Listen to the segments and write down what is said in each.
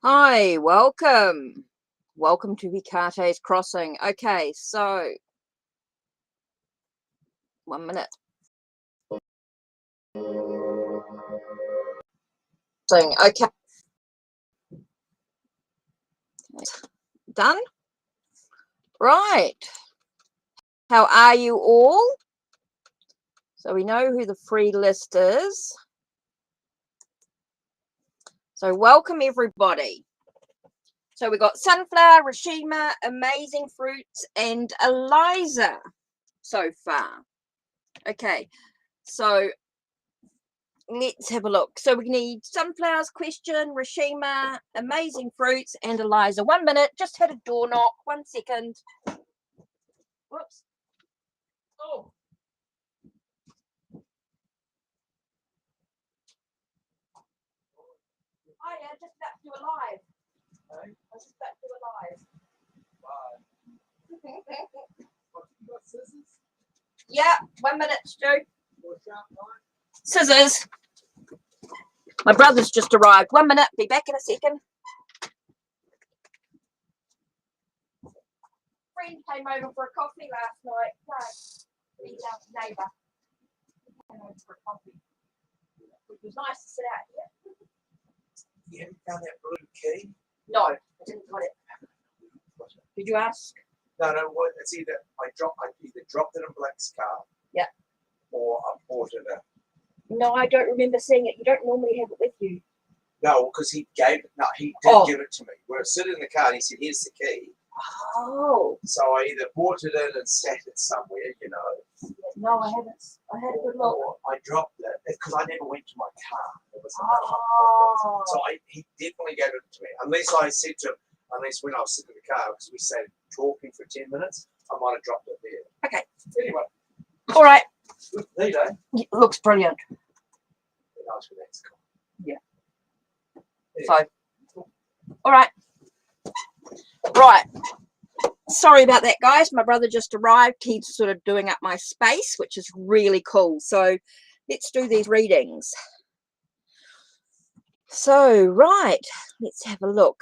Hi, welcome. Welcome to Vicate's Crossing. Okay, so 1 minute. Okay. Done? Right. How are you all? So we know who the free list is. So welcome everybody. So we got Sunflower, Rashima, Amazing Fruits, and Eliza so far. Okay, so let's have a look. So we need Sunflower's question, Rashima, Amazing Fruits, and Eliza. 1 minute. Just had a door knock. 1 second. Whoops. Oh. Hi, I'm just about to do a live. I was just about to do a live. Wow. Scissors? Yeah, 1 minute, Stu. Scissors. My brother's just arrived. 1 minute. Be back in a second. Friend came over for a coffee last night. No, he's our neighbour. Came over for a coffee. It was nice to sit out here. You haven't found that blue key? No, I didn't got it. Did you ask? No, it's either I either dropped it in Black's car. Yeah. Or I bought it in. No, I don't remember seeing it. You don't normally have it with you. No, because he gave it. No, he did give it to me. We were sitting in the car and he said, "Here's the key." Oh. So I either bought it in and sat it somewhere, you know. No, I haven't. I had a good look. Or I dropped it because I never went to my car. It was so he definitely gave it to me. Unless I said to him, unless when I was sitting in the car, because we sat talking for 10 minutes, I might have dropped it there. Okay. Anyway. All right. Neat, eh? It looks brilliant. Nice with that. Yeah. So, all right. Right. Sorry about that, guys. My brother just arrived. He's sort of doing up my space, which is really cool. So let's do these readings. So, right. Let's have a look.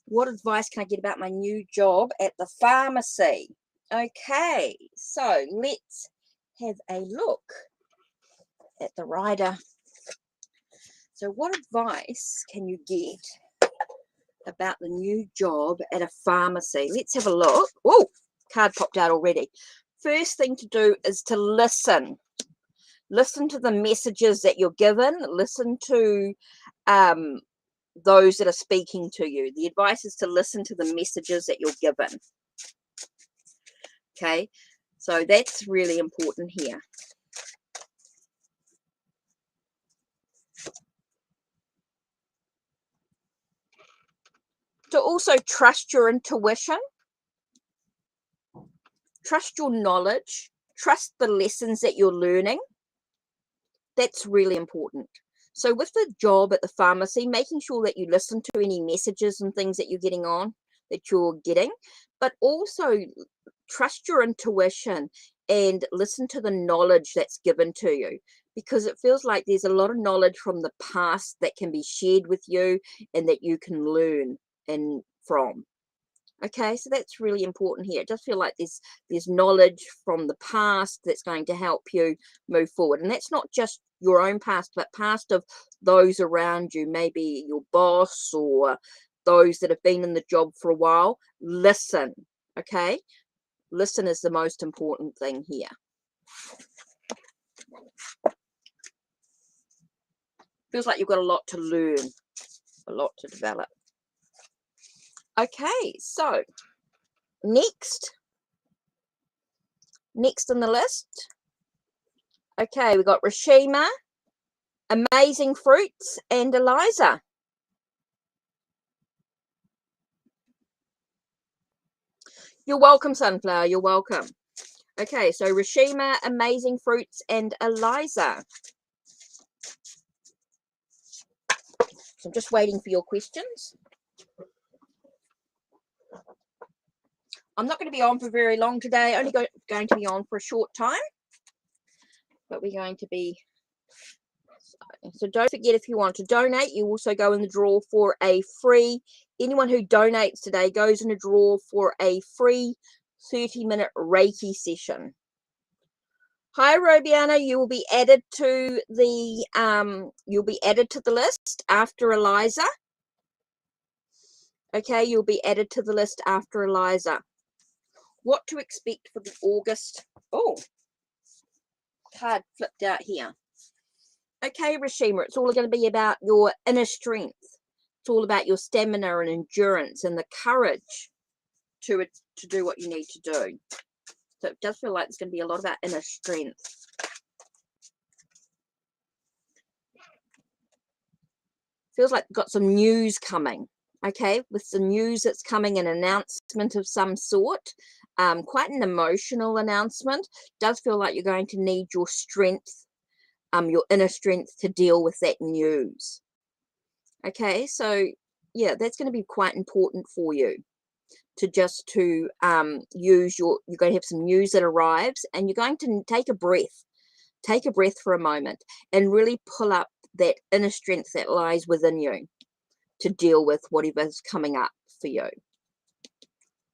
What advice can I get about my new job at the pharmacy? Okay. So let's have a look at the rider. So what advice can you get about the new job at a pharmacy? Let's have a look. Oh, card popped out already. First thing to do is to listen. Listen to the messages that you're given. Listen to those that are speaking to you. The advice is to listen to the messages that you're given. Okay, so that's really important here. To also trust your intuition, trust your knowledge, trust the lessons that you're learning. That's really important. So with the job at the pharmacy, making sure that you listen to any messages and things that you're getting, but also trust your intuition and listen to the knowledge that's given to you, because it feels like there's a lot of knowledge from the past that can be shared with you and that you can learn from. Okay, so that's really important here. It does feel like there's knowledge from the past that's going to help you move forward. And that's not just your own past, but past of those around you, maybe your boss or those that have been in the job for a while. Listen, okay? Listen is the most important thing here. Feels like you've got a lot to learn, a lot to develop. Okay, so next on the list. Okay, we got Rashima, Amazing Fruits, and Eliza. You're welcome, Sunflower. You're welcome. Okay, so Rashima, Amazing Fruits, and Eliza. So I'm just waiting for your questions. I'm not going to be on for very long today. Only going to be on for a short time. But we're going to be So don't forget, if you want to donate, you also go in the draw for a free, anyone who donates today goes in a draw for a free 30-minute Reiki session. Hi, Robiana, you will be added to the list after Eliza. Okay, you'll be added to the list after Eliza. What to expect for the August? Oh, card flipped out here. Okay, Rashima, it's all going to be about your inner strength. It's all about your stamina and endurance and the courage to do what you need to do. So it does feel like there's going to be a lot about inner strength. Feels like we've got some news coming. Okay, with some news that's coming, an announcement of some sort, quite an emotional announcement. Does feel like you're going to need your strength, your inner strength to deal with that news. Okay, so yeah, that's going to be quite important for you to use you're going to have some news that arrives, and you're going to take a breath for a moment and really pull up that inner strength that lies within you to deal with whatever's coming up for you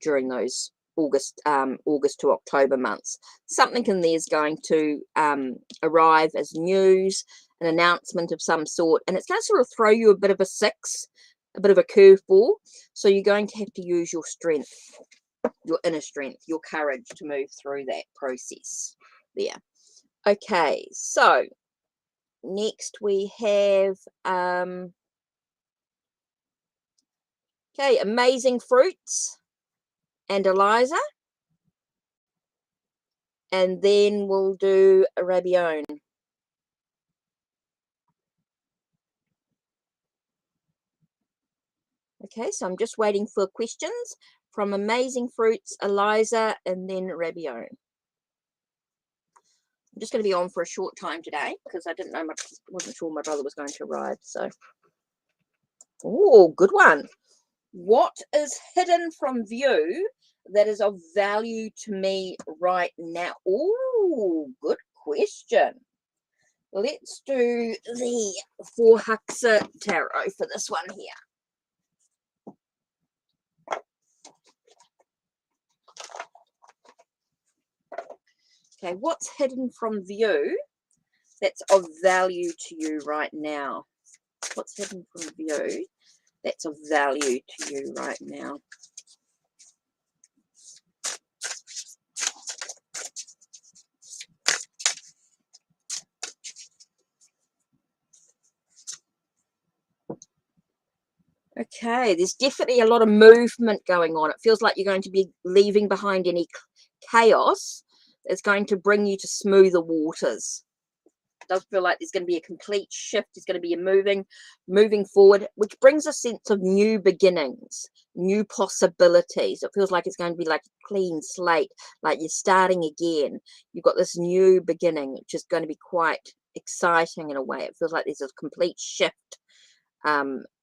during those August to October months. Something in there is going to arrive as news, an announcement of some sort, and it's going to sort of throw you a bit of a bit of a curveball. So you're going to have to use your strength, your inner strength, your courage to move through that process there. Okay, so next we have okay, Amazing Fruits and Eliza, and then we'll do a Rabione. Okay, so I'm just waiting for questions from Amazing Fruits, Eliza, and then Rabione. I'm just going to be on for a short time today because I wasn't sure my brother was going to arrive. So, oh, good one. What is hidden from view that is of value to me right now? Oh, good question. Let's do the 4 Huxa Tarot for this one here. Okay, what's hidden from view that's of value to you right now? What's hidden from view that's of value to you right now? Okay, there's definitely a lot of movement going on. It feels like you're going to be leaving behind any chaos that's going to bring you to smoother waters. It does feel like there's going to be a complete shift. There's going to be a moving forward, which brings a sense of new beginnings, new possibilities. It feels like it's going to be like a clean slate, like you're starting again. You've got this new beginning, which is going to be quite exciting in a way. It feels like there's a complete shift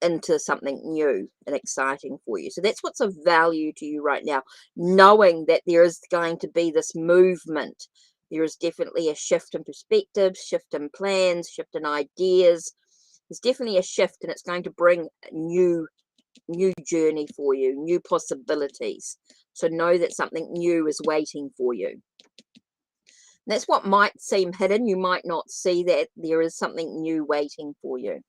into something new and exciting for you. So that's what's of value to you right now, knowing that there is going to be this movement. There is definitely a shift in perspective, shift in plans, shift in ideas. There's definitely a shift, and it's going to bring a new journey for you, new possibilities. So know that something new is waiting for you. And that's what might seem hidden. You might not see that there is something new waiting for you.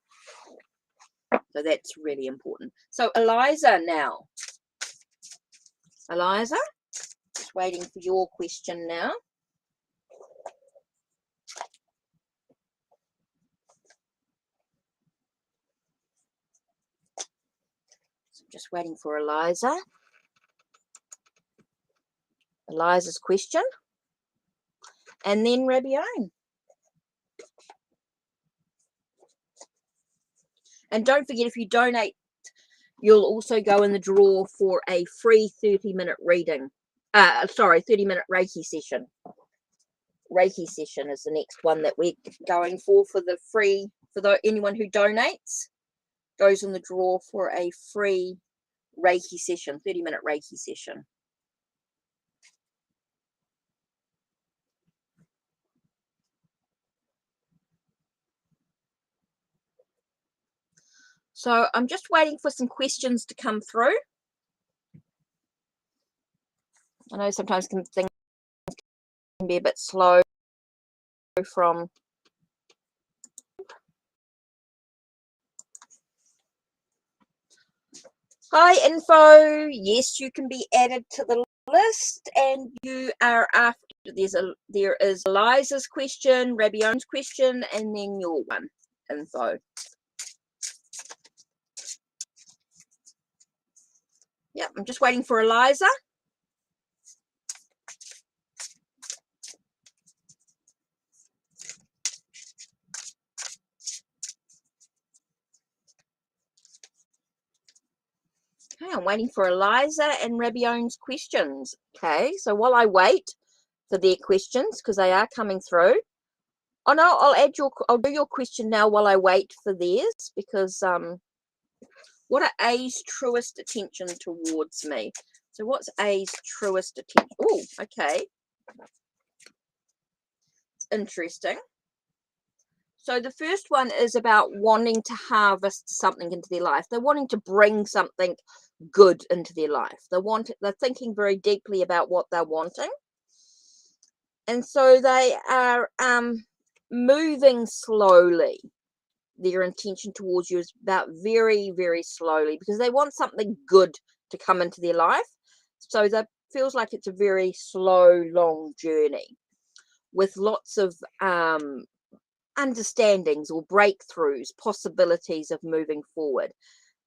So that's really important. So Eliza now. Eliza, just waiting for your question now. So just waiting for Eliza. Eliza's question. And then Rabione. And don't forget, if you donate, you'll also go in the draw for a free 30-minute reading. 30-minute Reiki session. Reiki session is the next one that we're going for the free, anyone who donates goes in the draw for a free Reiki session, 30-minute Reiki session. So I'm just waiting for some questions to come through. I know sometimes things can be a bit slow from. Hi, info. Yes, you can be added to the list, and you are after. There is Eliza's question, Rabion's question, and then your one. Info. Yep, I'm just waiting for Eliza. Okay, I'm waiting for Eliza and Rabion's questions. Okay, so while I wait for their questions, because they are coming through. Oh no, I'll do your question now while I wait for theirs, because what are A's truest attention towards me? So what's A's truest attention? Oh, okay. It's interesting. So the first one is about wanting to harvest something into their life. They're wanting to bring something good into their life. They're thinking very deeply about what they're wanting. And so they are moving slowly. Their intention towards you is about very, very slowly, because they want something good to come into their life. So that feels like it's a very slow, long journey with lots of understandings or breakthroughs, possibilities of moving forward.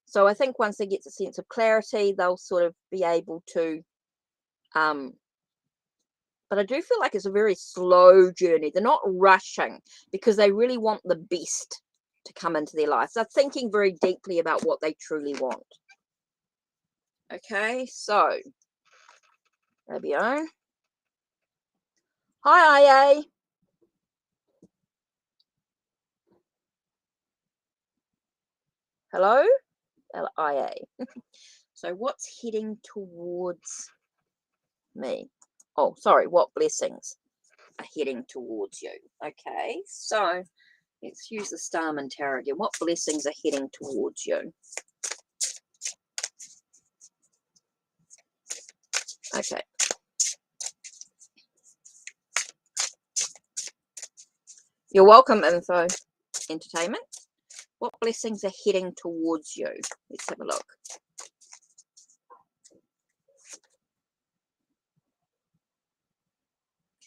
So I think once they get a sense of clarity, they'll sort of be able to but I do feel like it's a very slow journey. They're not rushing because they really want the best to come into their life. They're thinking very deeply about what they truly want. Okay, so Rabio. Hi, IA. Hello, LIA. So what's heading towards me? Oh, sorry, what blessings are heading towards you? Okay, so let's use the Starman Tarot again. What blessings are heading towards you? Okay. You're welcome, Info Entertainment. What blessings are heading towards you? Let's have a look.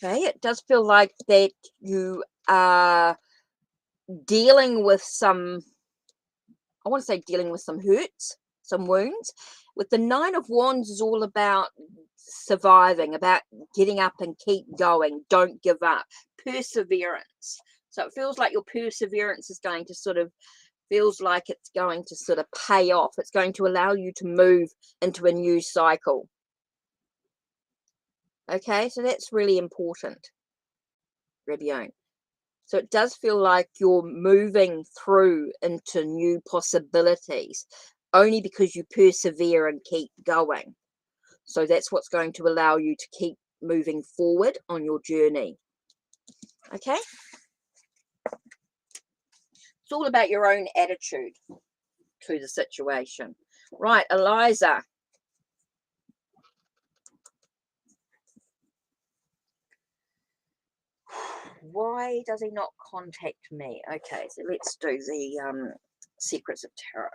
Okay, it does feel like that you are dealing with some, I want to say dealing with some hurts, some wounds. With the Nine of Wands is all about surviving, about getting up and keep going, don't give up, perseverance. So it feels like your perseverance is going to feels like it's going to sort of pay off. It's going to allow you to move into a new cycle. Okay, so that's really important, Rebione. So it does feel like you're moving through into new possibilities only because you persevere and keep going. So that's what's going to allow you to keep moving forward on your journey. Okay? It's all about your own attitude to the situation. Right, Eliza. Why does he not contact me? Okay, so let's do the Secrets of Tarot.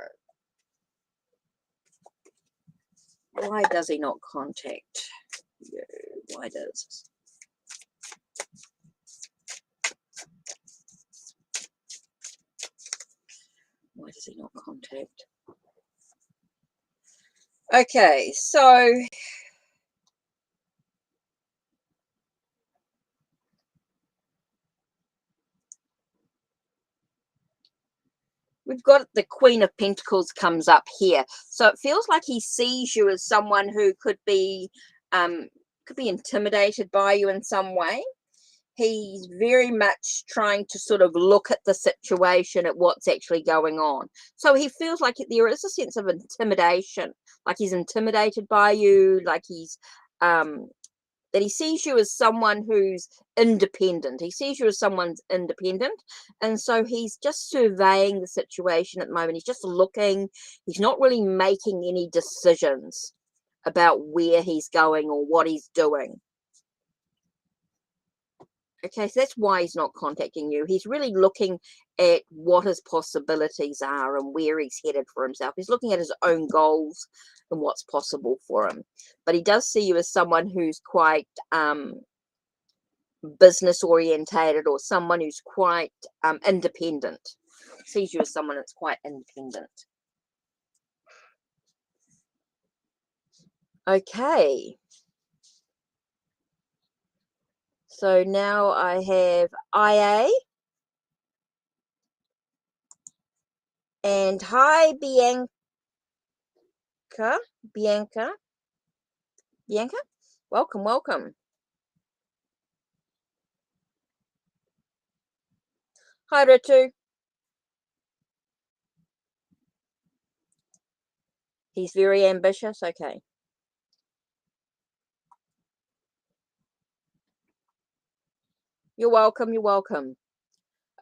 Why does he not contact you? Why does? Why does he not contact? Okay, so we've got the Queen of Pentacles comes up here. So it feels like he sees you as someone who could be intimidated by you in some way. He's very much trying to sort of look at the situation, at what's actually going on. So he feels like there is a sense of intimidation, like he's intimidated by you, like he's that he sees you as someone who's independent. He sees you as someone's independent. And so he's just surveying the situation at the moment. He's just looking. He's not really making any decisions about where he's going or what he's doing. Okay, so that's why he's not contacting you. He's really looking at what his possibilities are and where he's headed for himself. He's looking at his own goals and what's possible for him. But he does see you as someone who's quite business orientated, or someone who's quite independent. Sees you as someone that's quite independent. Okay. So now I have IA. And hi, Bianca. Bianca. Welcome, welcome. Hi, Ritu. He's very ambitious. Okay. You're welcome. You're welcome.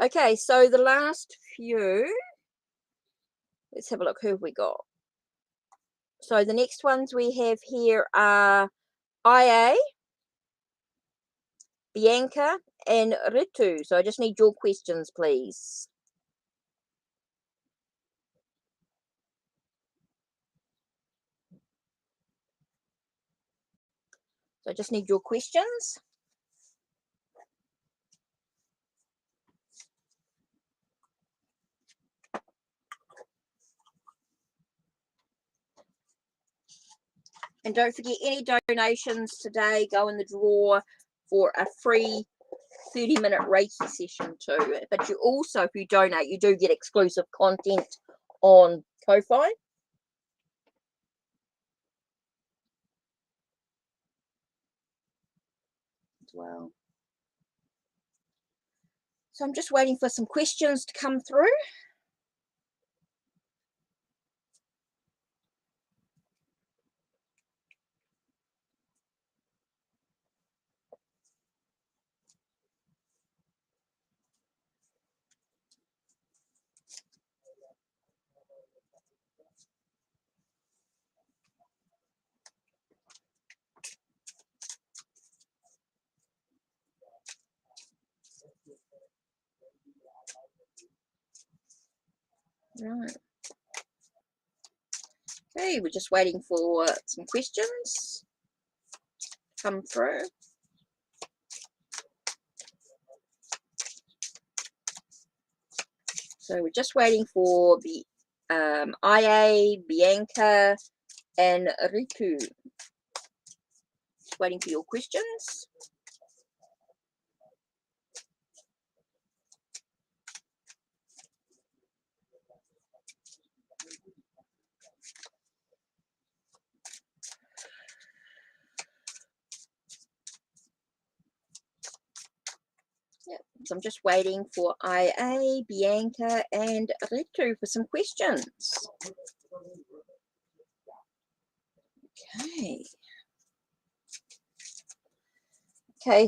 Okay, so the last few. Let's have a look. Who have we got? So the next ones we have here are IA, Bianca, and Ritu. So I just need your questions, please. So I just need your questions. And don't forget, any donations today go in the drawer for a free 30-minute Reiki session too. But you also, if you donate, you do get exclusive content on Ko-Fi. As well. So I'm just waiting for some questions to come through. Right. Okay, we're just waiting for some questions to come through. So we're just waiting for the IA, Bianca, and Ritu. Just waiting for your questions. So I'm just waiting for IA, Bianca, and Ritu for some questions. Okay. Okay.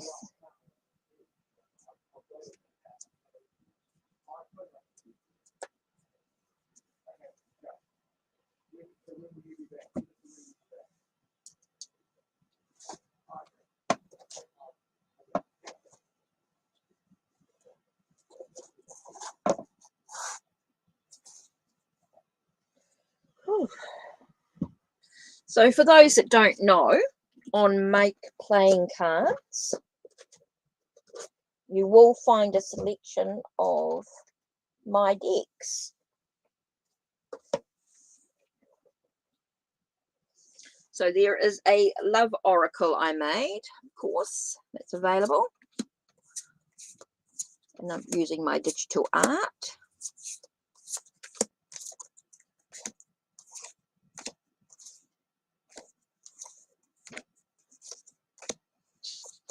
So for those that don't know, on Make Playing Cards, you will find a selection of my decks. So there is a love oracle I made, of course, that's available. And I'm using my digital art.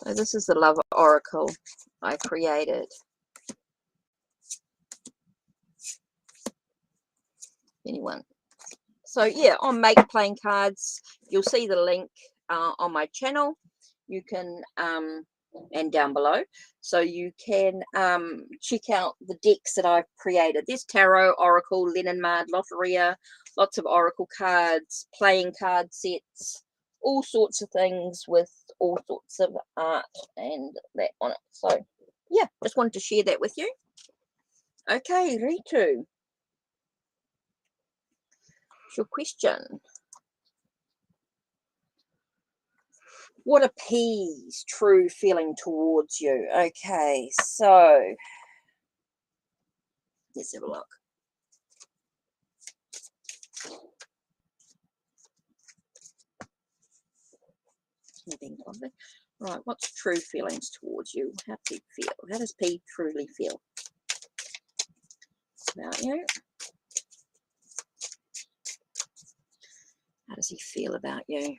So this is the love oracle I created. Anyone? So yeah, on Make Playing Cards, you'll see the link on my channel. You can and down below, so you can check out the decks that I've created. There's tarot, oracle, Leninmard, Lotteria, lots of oracle cards, playing card sets, all sorts of things with all sorts of art and that on it. So yeah, just wanted to share that with you. Okay, Ritu, what's your question? What are P's true feeling towards you? Okay, so let's have a look. Right, what's true feelings towards you? How do you feel? How does P truly feel about you? How does he feel about you?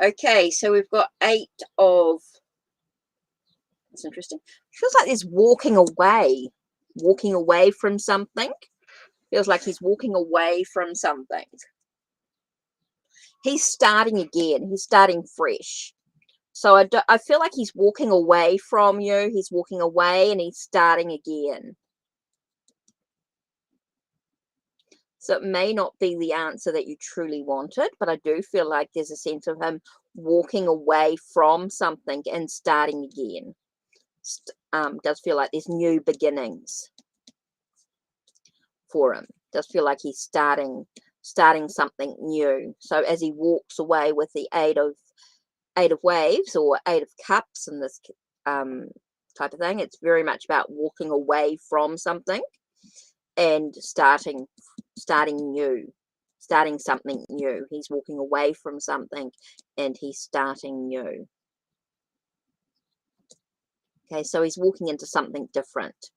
Okay, so we've got 8 of, that's interesting. Feels like there's walking away from something. Feels like he's walking away from something. He's starting again. He's starting fresh. So I feel like he's walking away from you. He's walking away and he's starting again. So it may not be the answer that you truly wanted, but I do feel like there's a sense of him walking away from something and starting again. Does feel like there's new beginnings for him. Does feel like he's starting something new. So as he walks away with the eight of waves or 8 of cups and this type of thing, it's very much about walking away from something and starting new, starting something new. He's walking away from something and he's starting new. Okay, so he's walking into something different.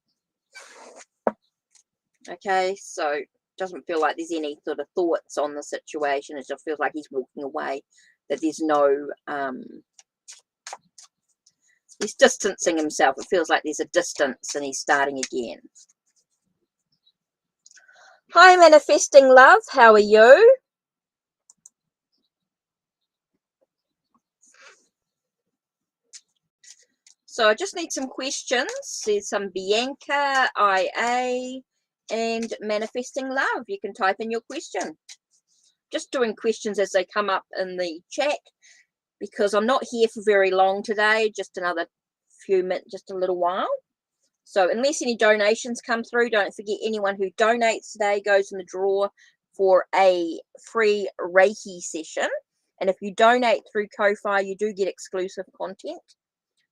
Okay, so doesn't feel like there's any sort of thoughts on the situation. It just feels like he's walking away, that there's no he's distancing himself. It feels like there's a distance and he's starting again. Hi, manifesting love, how are you? So I just need some questions. There's some Bianca, IA, and manifesting love. You can type in your question. Just doing questions as they come up in the chat, because I'm not here for very long today, just another few minutes, just a little while. So unless any donations come through, don't forget anyone who donates today goes in the draw for a free Reiki session. And if you donate through Ko-Fi, you do get exclusive content,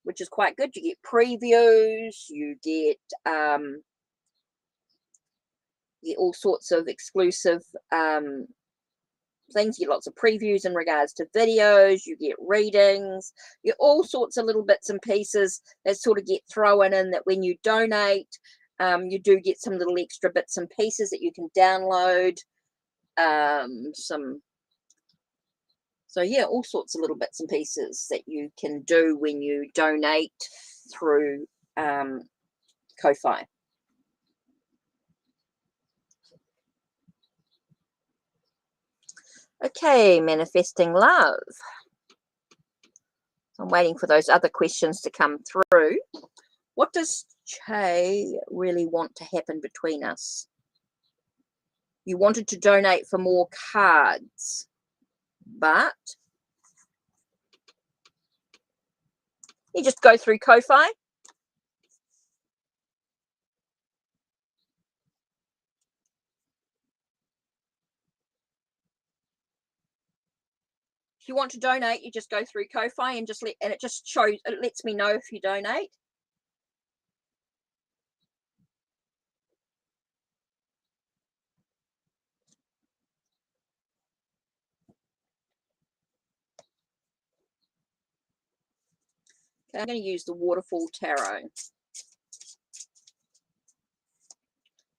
which is quite good. You get previews, you get all sorts of exclusive things. You get lots of previews in regards to videos, you get readings, you get all sorts of little bits and pieces that sort of get thrown in, that when you donate, you do get some little extra bits and pieces that you can download. So yeah, all sorts of little bits and pieces that you can do when you donate through Ko-Fi. Okay, manifesting love. I'm waiting for those other questions to come through. What does Che really want to happen between us? You wanted to donate for more cards, but you just go through Ko-Fi. If you want to donate, you just go through Ko-Fi and it just shows, it lets me know if you donate. Okay, I'm going to use the Waterfall Tarot.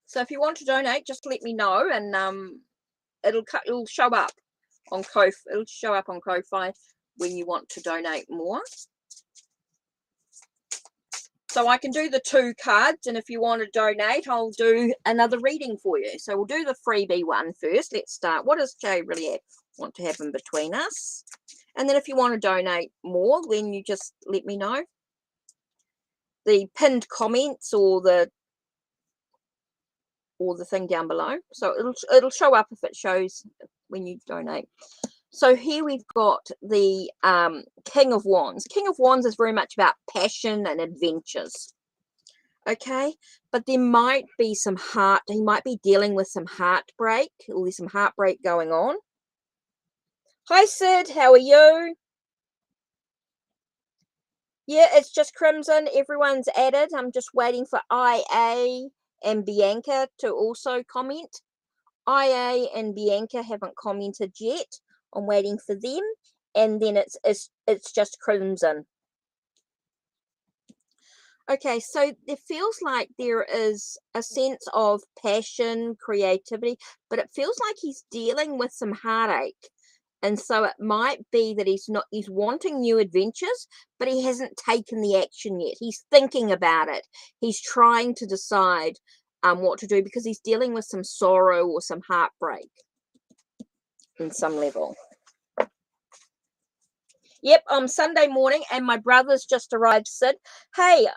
So if you want to donate, just let me know, and it'll show up on Ko-Fi when you want to donate more. So I can do the 2 cards, and if you want to donate, I'll do another reading for you. So we'll do the freebie one first. Let's start. What does Jay really want to happen between us? And then if you want to donate more, then you just let me know. The pinned comments or the thing down below. So it'll show up if it shows when you donate. So here we've got the King of Wands. King of Wands is very much about passion and adventures. Okay, but there might be some he might be dealing with some heartbreak, or there's some heartbreak going on. Hi Sid, how are you? Yeah, it's just Crimson. Everyone's added. I'm just waiting for IA and Bianca to also comment. IA and Bianca haven't commented yet. I'm waiting for them. And then it's just Crimson. Okay, so it feels like there is a sense of passion, creativity, but it feels like he's dealing with some heartache. And so it might be that he's wanting new adventures, but he hasn't taken the action yet. He's thinking about it. He's trying to decide what to do because he's dealing with some sorrow or some heartbreak in some level. Yep, Sunday morning, and my brother's just arrived, Sid. Hey,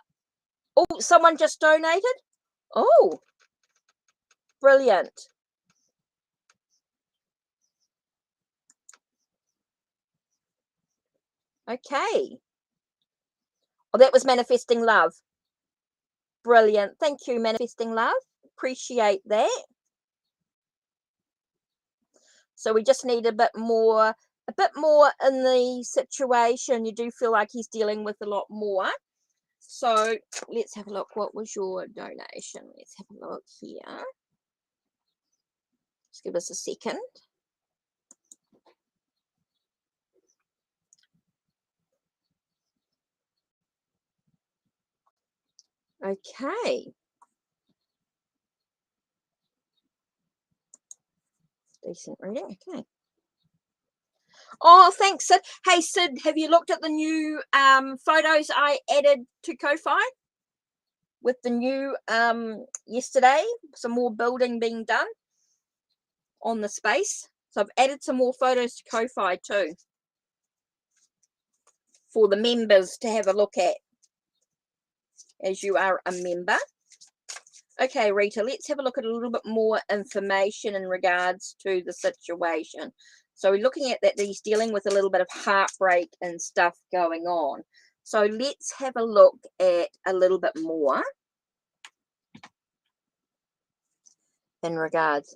oh, someone just donated? Oh, brilliant. Okay. Oh, that was Manifesting Love. Brilliant. Thank you, Manifesting Love. Appreciate that. So we just need a bit more in the situation. You do feel like he's dealing with a lot more. So let's have a look. What was your donation? Let's have a look here. Just give us a second. Okay. Decent reading. Okay. Oh, thanks, Sid. Hey, Sid, have you looked at the new photos I added to Ko-Fi? With the new yesterday, some more building being done on the space. So I've added some more photos to Ko-Fi too for the members to have a look at, as you are a member. Okay, Rita, let's have a look at a little bit more information in regards to the situation. So we're looking at that he's dealing with a little bit of heartbreak and stuff going on. So let's have a look at a little bit more in regards.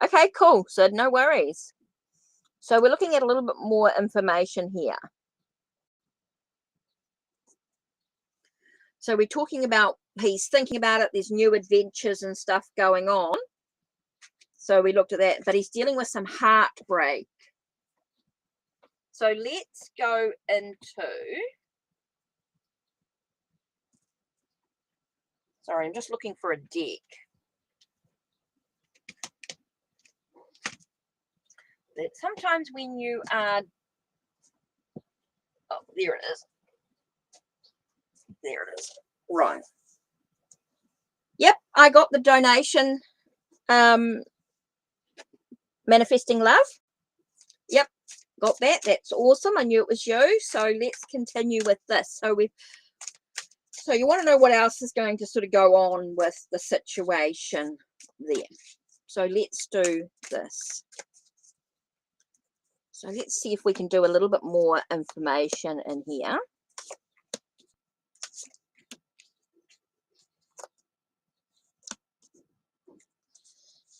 Okay, cool. So no worries. So we're looking at a little bit more information here. So we're talking about, he's thinking about it, there's new adventures and stuff going on. So we looked at that, but he's dealing with some heartbreak. So let's go into, sorry, I'm just looking for a deck. That sometimes when you are, oh, there it is. There it is. Right. Yep, I got the donation. Manifesting Love. Yep, got that. That's awesome. I knew it was you. So let's continue with this. So you want to know what else is going to sort of go on with the situation there. So let's do this. So let's see if we can do a little bit more information in here.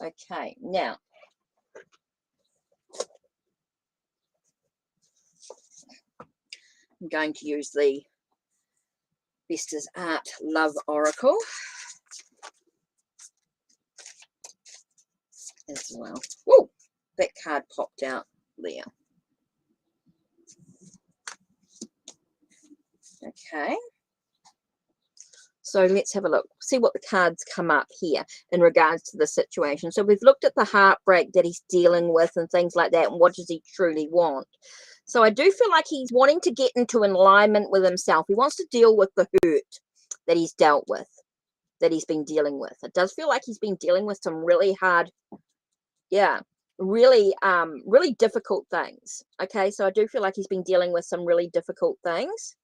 Okay, now I'm going to use the Vesta's Art Love Oracle as well. Whoa, that card popped out there. Okay. So let's have a look, see what the cards come up here in regards to the situation. So we've looked at the heartbreak that he's dealing with and things like that, and what does he truly want. So I do feel like he's wanting to get into alignment with himself. He wants to deal with the hurt that he's dealt with, that he's been dealing with. It does feel like he's been dealing with some really hard, yeah, really really difficult things. Okay, so I do feel like he's been dealing with some really difficult things.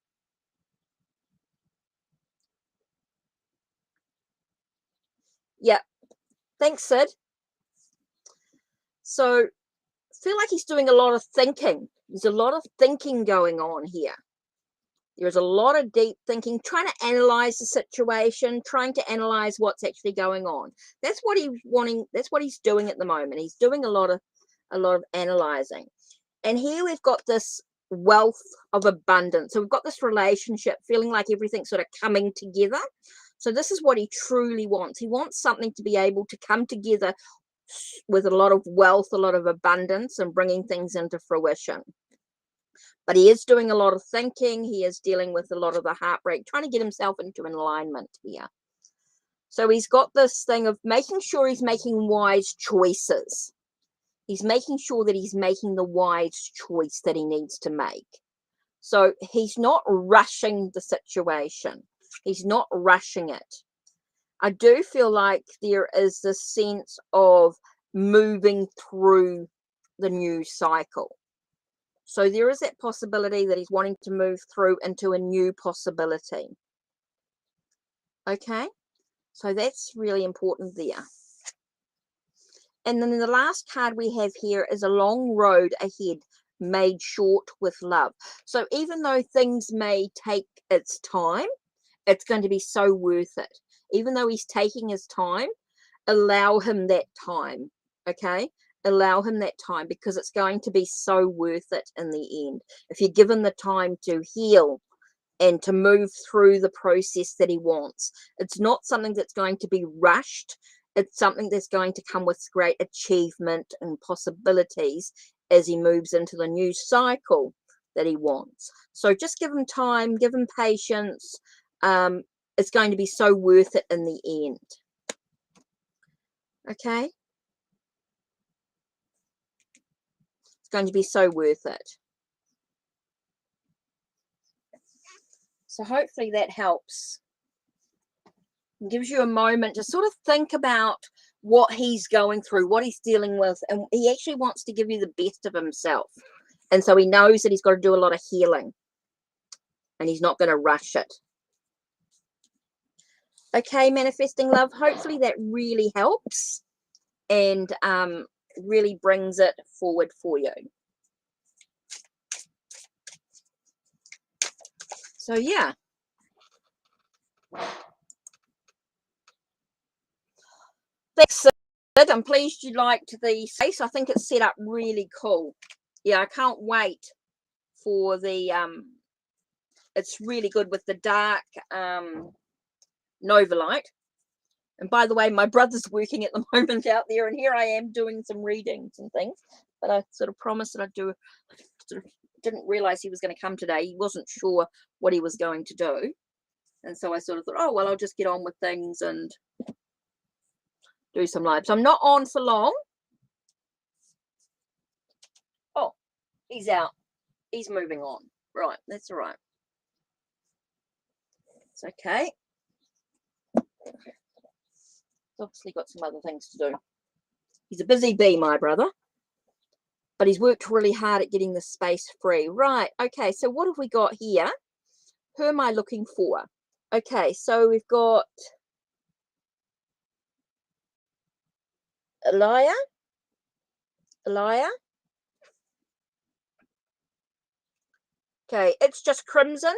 Yeah, thanks, Sid. So I feel like he's doing a lot of thinking. There's a lot of thinking going on here. There's a lot of deep thinking, trying to analyze the situation, trying to analyze what's actually going on. That's what he's wanting. That's what he's doing at the moment. He's doing a lot of analyzing. And here we've got this wealth of abundance. So we've got this relationship, feeling like everything's sort of coming together. So this is what he truly wants. He wants something to be able to come together with a lot of wealth, a lot of abundance, and bringing things into fruition. But he is doing a lot of thinking. He is dealing with a lot of the heartbreak, trying to get himself into alignment here. So he's got this thing of making sure he's making wise choices. He's making sure that he's making the wise choice that he needs to make. So he's not rushing the situation. He's not rushing it. I do feel like there is this sense of moving through the new cycle. So there is that possibility that he's wanting to move through into a new possibility. Okay, so that's really important there. And then the last card we have here is a long road ahead made short with love. So even though things may take its time, it's going to be so worth it. Even though he's taking his time, allow him that time. Okay, allow him that time, because it's going to be so worth it in the end. If you give him the time to heal and to move through the process that he wants, it's not something that's going to be rushed. It's something that's going to come with great achievement and possibilities as he moves into the new cycle that he wants. So just give him time, give him patience. It's going to be so worth it in the end. Okay? It's going to be so worth it. So hopefully that helps. It gives you a moment to sort of think about what he's going through, what he's dealing with, and he actually wants to give you the best of himself. And so he knows that he's got to do a lot of healing, and he's not going to rush it. Okay, manifesting love, hopefully that really helps and really brings it forward for you. So yeah. Thanks, Sid. I'm pleased you liked the space. I think it's set up really cool. Yeah, I can't wait for the it's really good with the dark Nova light. And by the way, my brother's working at the moment out there, and here I am doing some readings and things. But I sort of promised that I'd do. Sort of didn't realize he was going to come today. He wasn't sure what he was going to do, and so I sort of thought, oh well, I'll just get on with things and do some lives. I'm not on for long. Oh, he's out. He's moving on. Right, that's all right. It's okay. He's obviously got some other things to do. He's a busy bee, my brother. But he's worked really hard at getting the space free. Right, okay, so what have we got here? Who am I looking for? Okay, so we've got Elia. Okay, It's Just Crimson.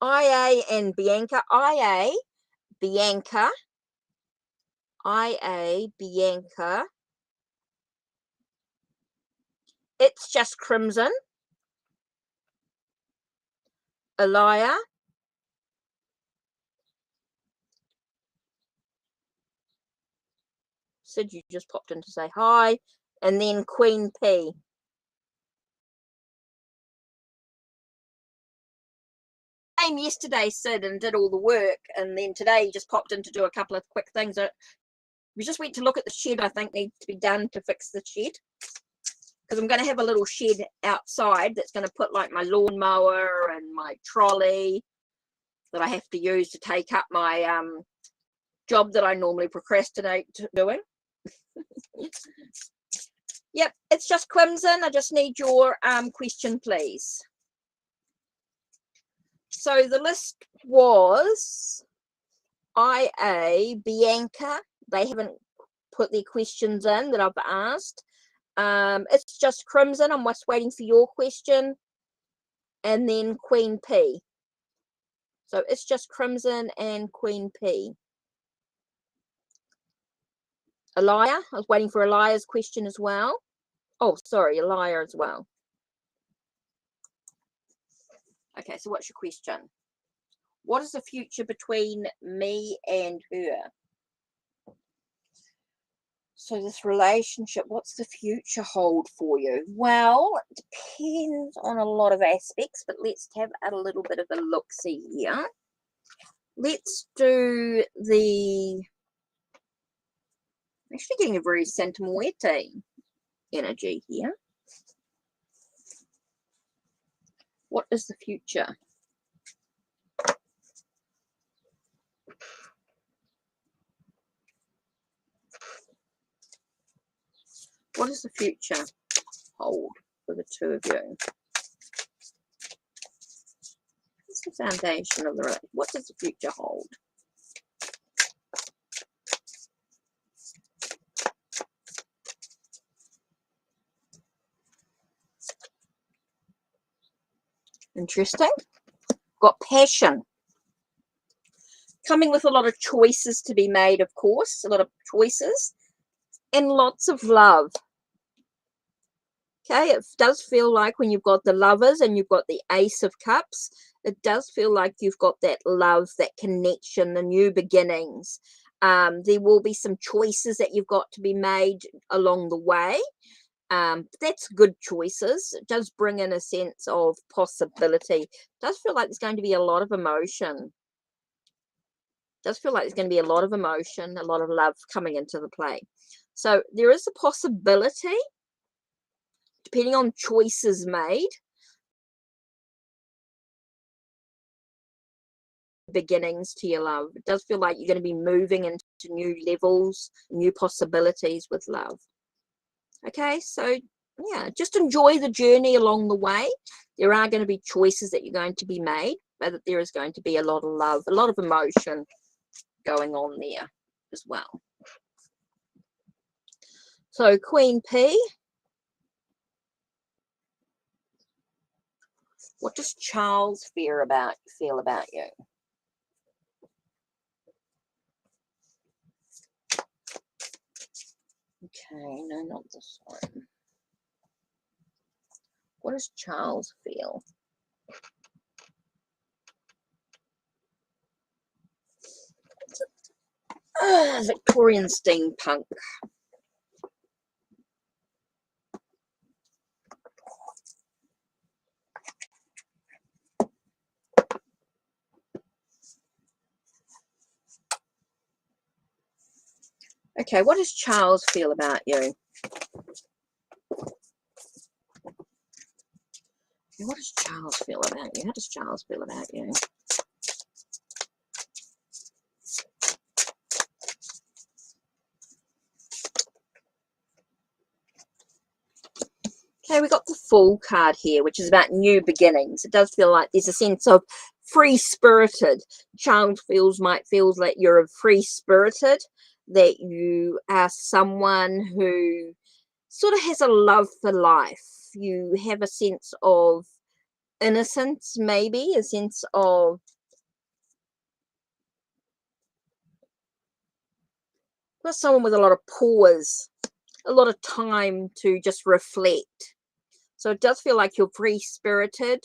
IA and Bianca. IA, Bianca. It's Just Crimson. Elia. Sid, you just popped in to say hi. And then Queen P. Came yesterday, Sid, and did all the work, and then today he just popped in to do a couple of quick things. We just went to look at the shed. I think needs to be done to fix the shed, because I'm going to have a little shed outside that's going to put like my lawnmower and my trolley that I have to use to take up my job that I normally procrastinate doing. Yep, it's just Crimson. I just need your question, please. So the list was IA, Bianca. They haven't put their questions in that I've asked. It's just Crimson. I'm just waiting for your question. And then Queen P. So it's just Crimson and Queen P. Elia, I was waiting for Elia's question as well. Oh, sorry, Elia as well. Okay, so what's your question? What is the future between me and her? So this relationship, what's the future hold for you? Well, it depends on a lot of aspects, but let's have a little bit of a look-see here. Let's do the... I'm actually getting a very Santa Muerte energy here. What is the future? What does the future hold for the two of you? What's the foundation of the relationship? What does the future hold? Interesting. Got passion. Coming with a lot of choices to be made, of course. A lot of choices. And lots of love. Okay, it does feel like when you've got the Lovers and you've got the Ace of Cups, it does feel like you've got that love, that connection, the new beginnings. There will be some choices that you've got to be made along the way. That's good choices. It does bring in a sense of possibility. It does feel like there's going to be a lot of emotion. It does feel like there's going to be a lot of emotion, a lot of love coming into the play. So there is a possibility, depending on choices made, beginnings to your love. It does feel like you're going to be moving into new levels, new possibilities with love. Okay, so yeah, just enjoy the journey along the way. There are going to be choices that you're going to be made, but there is going to be a lot of love, a lot of emotion going on there as well. So Queen P, what does Charles feel about you? Okay, no, not this one. What does Charles feel? Victorian steampunk. Okay, what does Charles feel about you? What does Charles feel about you? How does Charles feel about you? Okay, we got the Fool card here, which is about new beginnings. It does feel like there's a sense of free-spirited. Charles might feel that you're free-spirited, that you are someone who sort of has a love for life. You have a sense of innocence, maybe, a sense of someone with a lot of pause, a lot of time to just reflect. So it does feel like you're free-spirited,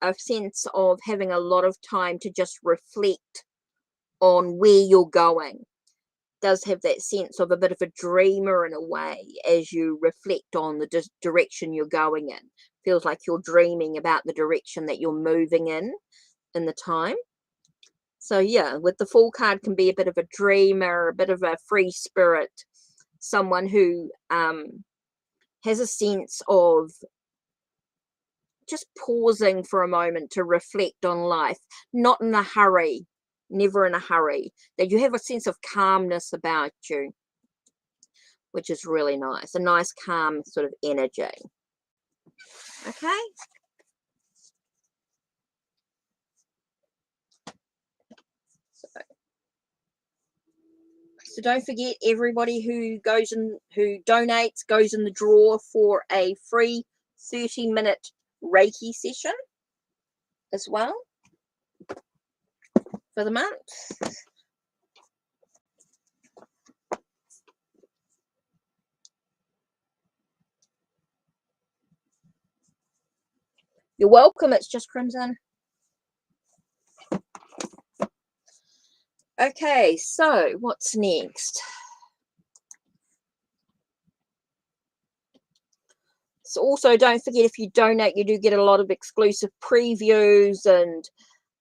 a sense of having a lot of time to just reflect on where you're going. It does have that sense of a bit of a dreamer in a way as you reflect on the direction you're going in. Feels like you're dreaming about the direction that you're moving in the time. So yeah, with the Fool card can be a bit of a dreamer, a bit of a free spirit, someone who has a sense of just pausing for a moment to reflect on life, not in a hurry, never in a hurry, that you have a sense of calmness about you, which is really nice. A nice, calm sort of energy. Okay. So don't forget, everybody who goes in, who donates, goes in the draw for a free 30-minute Reiki session as well for the month. You're welcome. It's just Crimson. Okay, so what's next? So also don't forget, if you donate, you do get a lot of exclusive previews and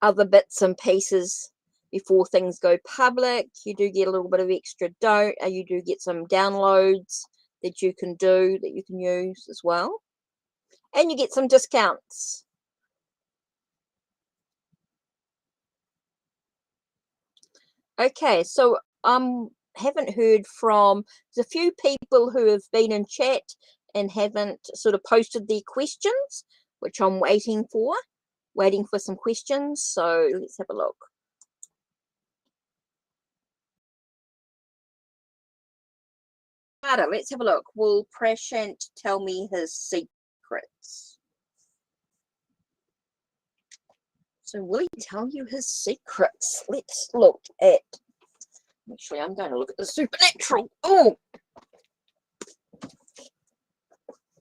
other bits and pieces before things go public. You do get a little bit of extra you do get some downloads that you can do, that you can use as well. And you get some discounts. Okay, so haven't heard from, there's a few people who have been in chat and haven't sort of posted their questions, which I'm waiting for some questions. So let's have a look. Let's have a look. Will Prashant tell me his secrets? So will he tell you his secrets? Let's look at, actually I'm going to look at the supernatural. Oh,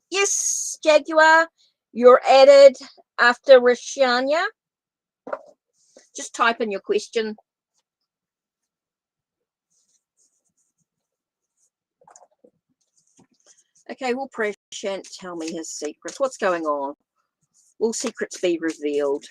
yes, Jaguar, you're added after Risiyana. Just type in your question. Okay, will Prashant tell me his secrets? What's going on? Will secrets be revealed?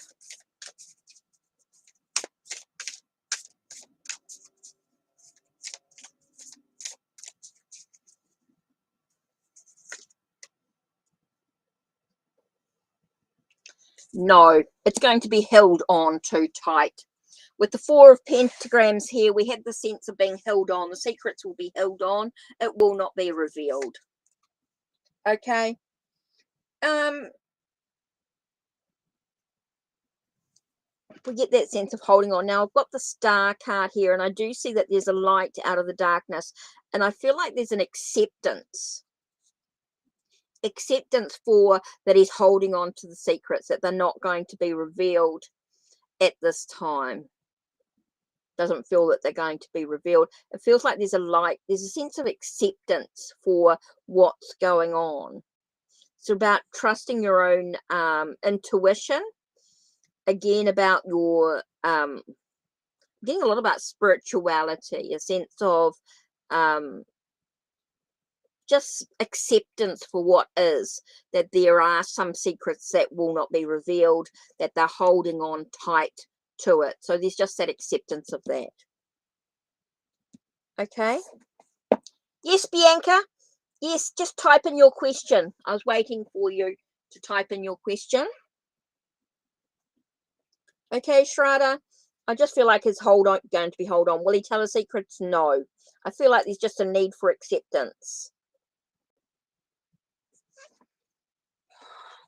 No, it's going to be held on too tight. With the 4 of Pentagrams here, we have the sense of being held on. The secrets will be held on. It will not be revealed. Okay. We get that sense of holding on. Now, I've got the Star card here, and I do see that there's a light out of the darkness, and I feel like there's an acceptance for that he's holding on to the secrets, that they're not going to be revealed at this time. Doesn't feel that they're going to be revealed. It feels like there's a light, there's a sense of acceptance for what's going on. It's about trusting your own intuition. Again, about your getting a lot about spirituality, a sense of just acceptance for what is, that there are some secrets that will not be revealed, that they're holding on tight to it. So there's just that acceptance of that. Okay. Yes, Bianca. Yes, just type in your question. I was waiting for you to type in your question. Okay, Shraddha. I just feel like his going to be hold on. Will he tell his secrets? No. I feel like there's just a need for acceptance.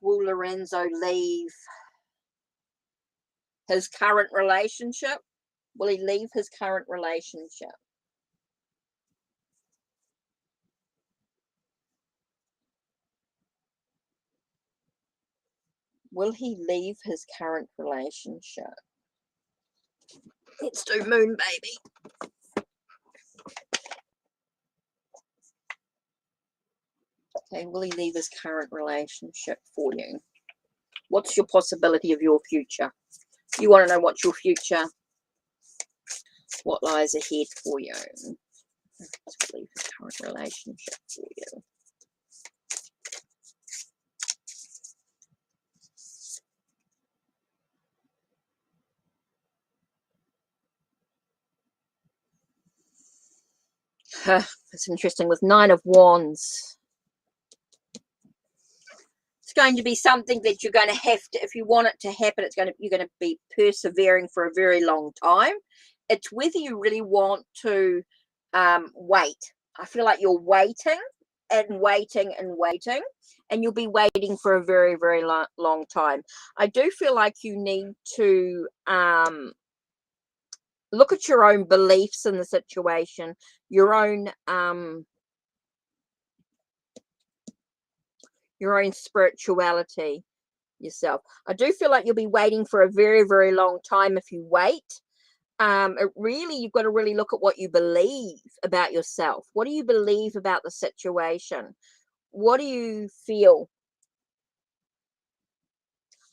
Will Lorenzo leave his current relationship? Will he leave his current relationship? Will he leave his current relationship? Let's do Moon Baby. Okay, will he leave his current relationship for you? What's your possibility of your future? You want to know what's your future? What lies ahead for you? Let's leave his current relationship for you. It's interesting with 9 of Wands. It's going to be something that you're going to have to, if you want it to happen, you're going to be persevering for a very long time. It's whether you really want to wait. I feel like you're waiting and waiting and waiting, and you'll be waiting for a very, very long time. I do feel like you need to look at your own beliefs in the situation, your own spirituality yourself. I do feel like you'll be waiting for a very, very long time if you wait. You've got to really look at what you believe about yourself. What do you believe about the situation? What do you feel?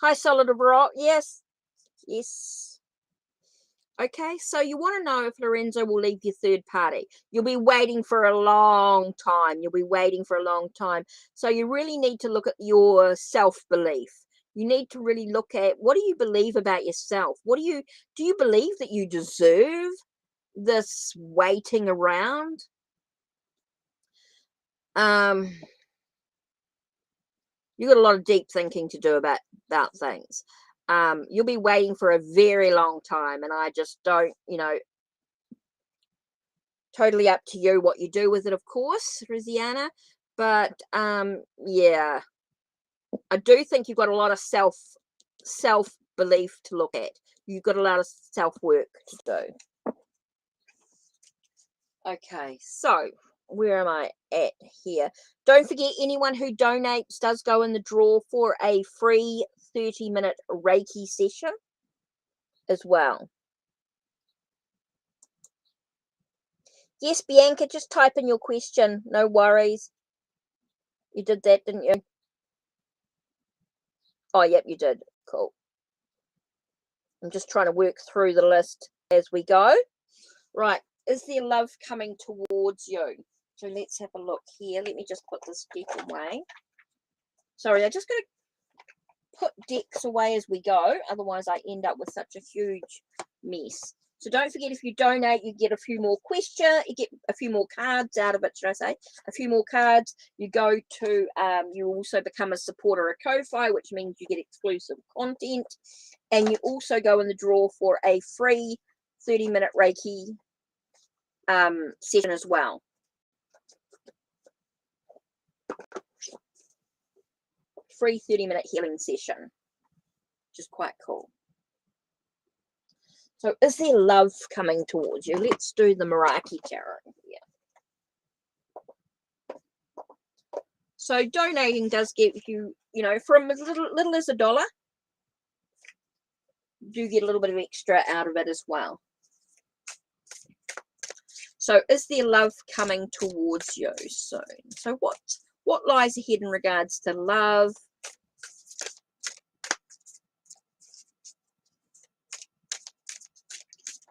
Hi, Solid of Rock. Yes. Okay, so you want to know if Lorenzo will leave your third party. You'll be waiting for a long time. So you really need to look at your self-belief. You need to really look at, what do you believe about yourself? Do you believe that you deserve this waiting around? You got a lot of deep thinking to do about things. You'll be waiting for a very long time, and I just don't, totally up to you what you do with it, of course, Risiyana. But yeah, I do think you've got a lot of self-belief to look at. You've got a lot of self-work to do. Okay, so where am I at here? Don't forget, anyone who donates does go in the draw for a free 30-minute Reiki session as well. Yes, Bianca, just type in your question. No worries. You did that, didn't you? Oh, yep, you did. Cool. I'm just trying to work through the list as we go. Right. Is there love coming towards you? So let's have a look here. Let me just put this deck away. Sorry, I just got to put decks away as we go. Otherwise, I end up with such a huge mess. So don't forget, if you donate, you get a few more questions. You get a few more cards out of it, should I say? A few more cards. You go to, you also become a supporter of Ko-Fi, which means you get exclusive content. And you also go in the draw for a free 30-minute Reiki session as well. Free 30-minute healing session, which is quite cool. So is there love coming towards you? Let's do the Meraki Tarot here. So donating does give you, from as little as $1, you do get a little bit of extra out of it as well. So is there love coming towards you soon? So what lies ahead in regards to love?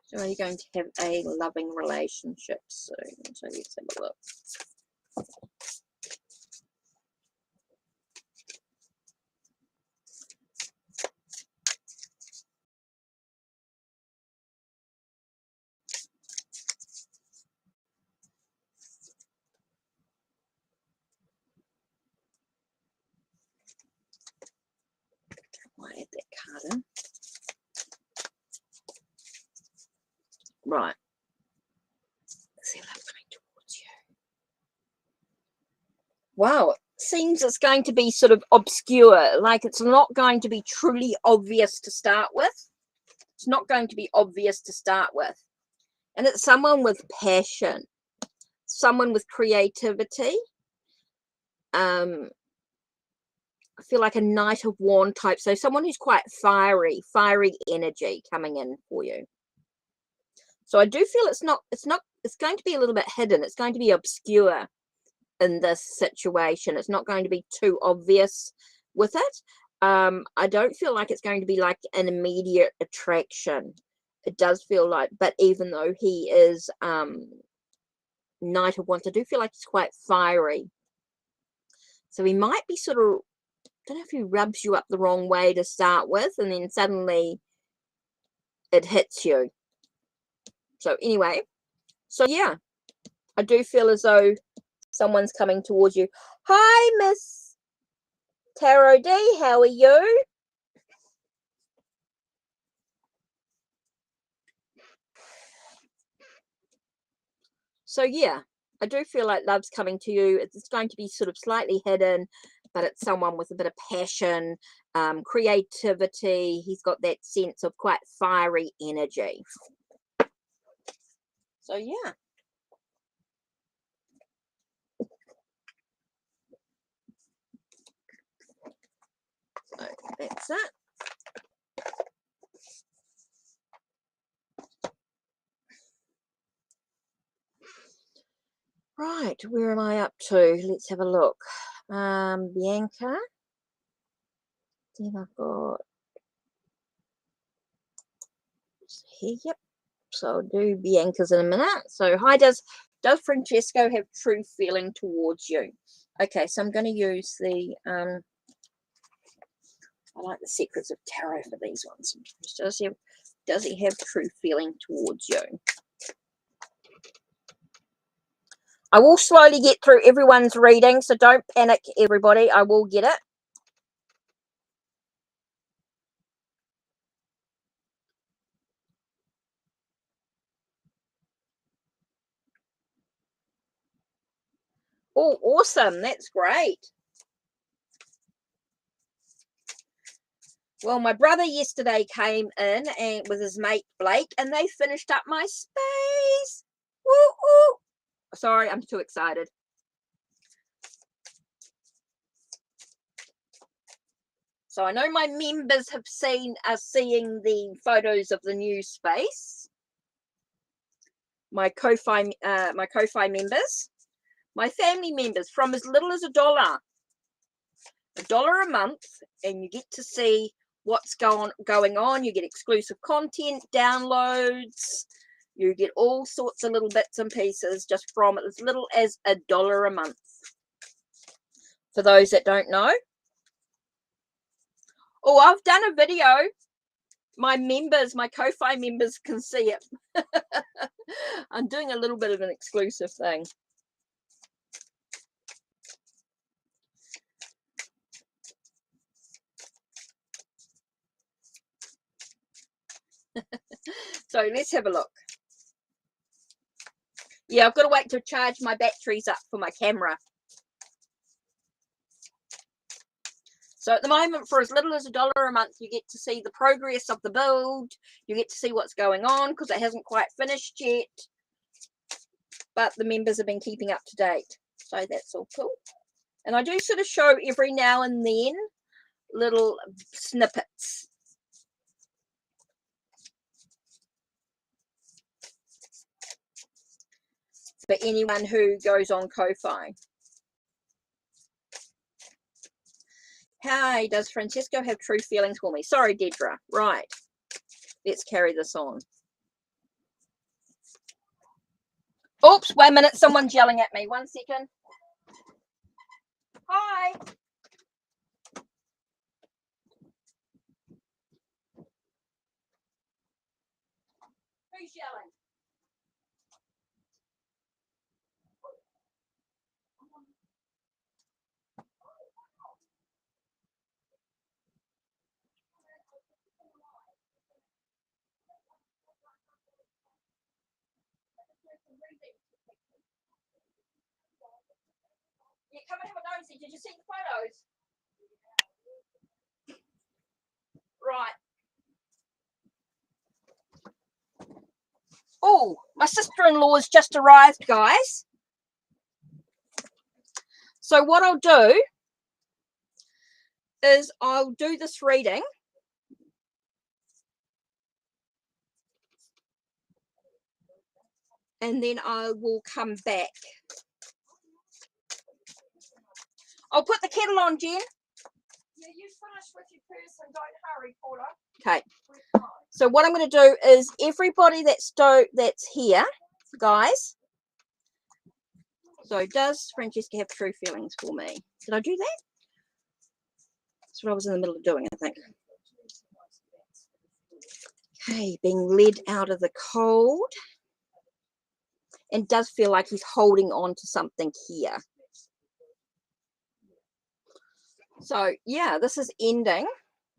So are you going to have a loving relationship soon? So let's have a look. I'll add that card in. Right. Is there love coming towards you? Wow, it seems it's going to be sort of obscure. Like, it's not going to be truly obvious to start with. It's not going to be obvious to start with. And it's someone with passion, someone with creativity. I feel like a Knight of Wand type. So someone who's quite fiery energy coming in for you. So I do feel it's going to be a little bit hidden. It's going to be obscure in this situation. It's not going to be too obvious with it. I don't feel like it's going to be like an immediate attraction. It does feel like, but even though he is Knight of Wands, I do feel like he's quite fiery. So he might be sort of, I don't know if he rubs you up the wrong way to start with, and then suddenly it hits you. So anyway, so yeah, I do feel as though someone's coming towards you. Hi, Miss Tarot D, how are you? So yeah, I do feel like love's coming to you. It's going to be sort of slightly hidden, but it's someone with a bit of passion, creativity. He's got that sense of quite fiery energy. So yeah. So that's it. Right, where am I up to? Let's have a look. Bianca. Then I've got here, yep. So I'll do Bianca's in a minute. So hi, does Francesco have true feeling towards you? Okay, so I'm going to use the I like the Secrets of Tarot for these ones. Does he have true feeling towards you? I will slowly get through everyone's reading, so don't panic, everybody. I will get it. Oh, awesome. That's great. Well, my brother yesterday came in and with his mate Blake, and they finished up my space. Woo, woo. Sorry, I'm too excited. So I know my members have are seeing the photos of the new space. My Ko-Fi members, my family members, from as little as $1 a month, and you get to see what's going on. You get exclusive content, downloads. You get all sorts of little bits and pieces just from as little as $1 a month. For those that don't know. Oh, I've done a video. My members, my Ko-Fi members can see it. I'm doing a little bit of an exclusive thing. So let's have a look. Yeah, I've got to wait to charge my batteries up for my camera. So at the moment, for as little as $1 a month, you get to see the progress of the build. You get to see what's going on because it hasn't quite finished yet. But the members have been keeping up to date. So that's all cool. And I do sort of show every now and then little snippets. For anyone who goes on Ko-Fi. Hi, does Francesco have true feelings for me? Sorry, Deedra. Right. Let's carry this on. Oops, wait a minute. Someone's yelling at me. 1 second. Hi. Who's yelling? Yeah, come and have a nosy. Did you see the photos? Right. Oh, my sister-in-law has just arrived, guys. So what I'll do is I'll do this reading. And then I will come back. I'll put the kettle on, Jen. Yeah, you finish with your person. Don't hurry, Paula. Okay. So what I'm going to do is everybody that's here, guys. So does Francesca have true feelings for me? Did I do that? That's what I was in the middle of doing, I think. Okay, being led out of the cold. And does feel like he's holding on to something here. So yeah, this is ending.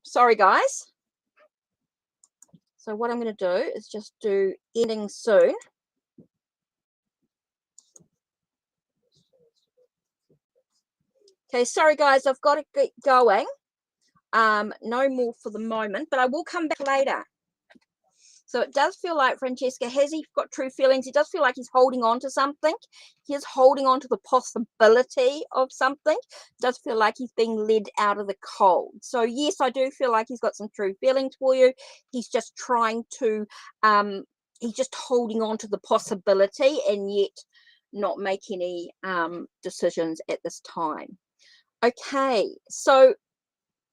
Sorry guys. So what I'm going to do is just do ending soon. Okay, sorry guys, I've got to get going. No more for the moment, but I will come back later. So it does feel like, Francesca, has he got true feelings? It does feel like he's holding on to something. He is holding on to the possibility of something. It does feel like he's being led out of the cold. So yes, I do feel like he's got some true feelings for you. He's just trying to, he's just holding on to the possibility and yet not make any decisions at this time. Okay, so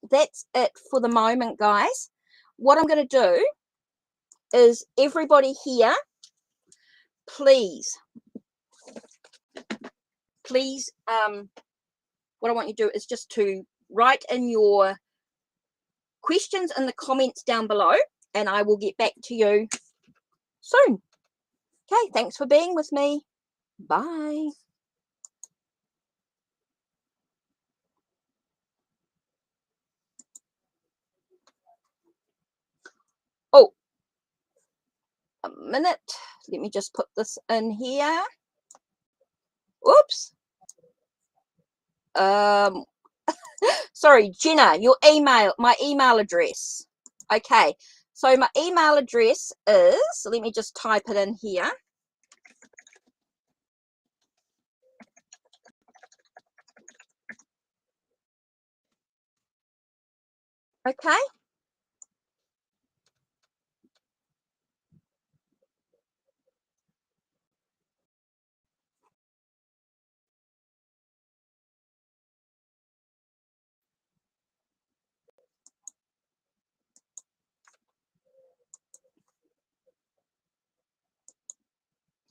that's it for the moment, guys. What I'm going to do is, everybody here, please, what I want you to do is just to write in your questions in the comments down below, and I will get back to you soon. Okay, thanks for being with me. Bye. Oh, a minute. Let me just put this in here. Oops. Sorry, Jenna, your email, my email address. Okay, so my email address is, let me just type it in here. Okay.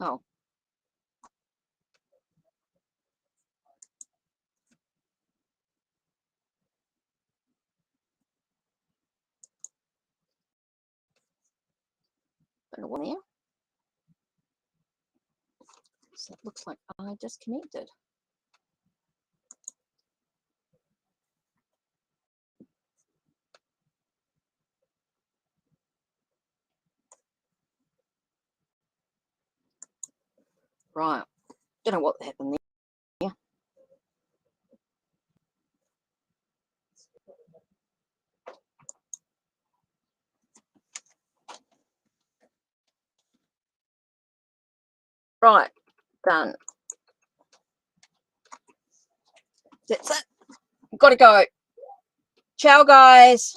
Oh. Don't know what there. So it looks like I disconnected. Right. Don't know what happened there. Right. Done. That's it. Gotta go. Ciao, guys.